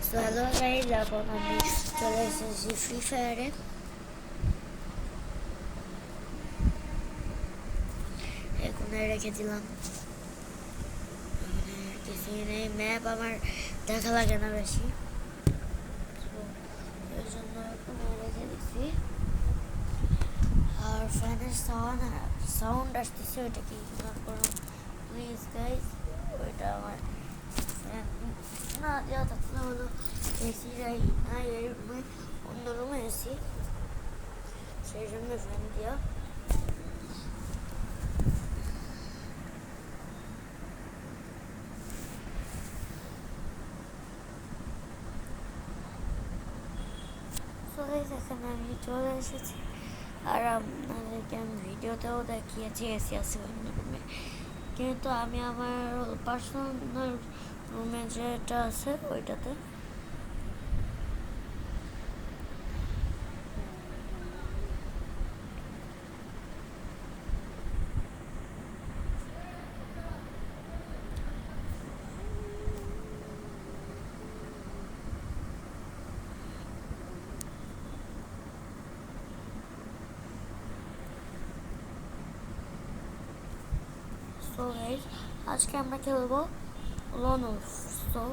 So hello guys, এখন আমি চলে এসেছি ফ্রি ফায়ারে। এখানে রেখে দিলাম, কিছুই নেই, ম্যাপ আমার দেখা লাগে না বেশি, এর জন্য এখানে রেখে দিচ্ছি। আর ফ্যানের সাউন্ড আসতেছে, ওইটাকে ইগনোর করুন প্লিজ গাইজ। ওইটা আমার ফ্যান না দেওয়া থাকলে হলো, এসি যাই না এই রুমে, অন্য রুমে এসি, সেই জন্য ফ্যান দেওয়া। এখানে আমি চলে এসেছি, আর আপনাদেরকে আমি ভিডিওতেও দেখিয়েছি এসি আছে অন্য রুমে, কিন্তু আমি আমার পার্সোনাল রুমে যেটা আছে ওইটাতে। সো গাইস, আজকে আমরা খেলবো লন উলফ। সো